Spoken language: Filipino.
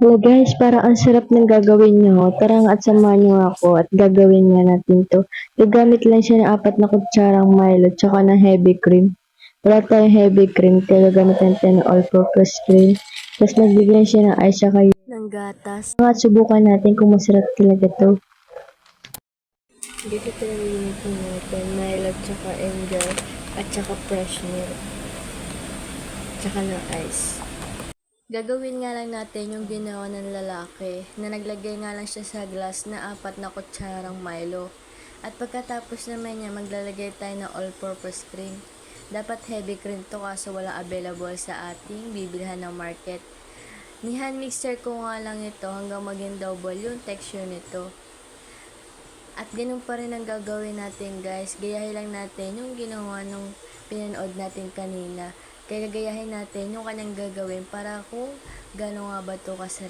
Hello guys, parang ang sarap ng gagawin nyo. Tara nga at samahan nyo ako at gagawin nga natin to. Gagamit lang siya ng 4 na kutsarang Milo tsaka ng heavy cream. Wala tayong heavy cream kaya gagamit natin ng all-purpose cream. Tapos nagbigyan siya ng ice tsaka ng gatas. Nga at subukan natin kung masarap talaga to. Dito pinamimit natin Milo tsaka Angel at tsaka fresh milk. Tsaka ng ice. Gagawin nga lang natin yung ginawa ng lalaki na naglagay nga lang siya sa glass na 4 na kutsarang Milo. At pagkatapos naman niya maglalagay tayo ng all-purpose cream. Dapat heavy cream to kaso walang available sa ating bibilhan ng market. Ni hand mixer ko nga lang ito hanggang maging double yung texture nito. At ganun pa rin ang gagawin natin guys. Gayahin lang natin yung ginawa nung pinanood natin kanina. Kaya gagayahin natin yung kanyang gagawin para kung gano'n nga ba ito kasarap.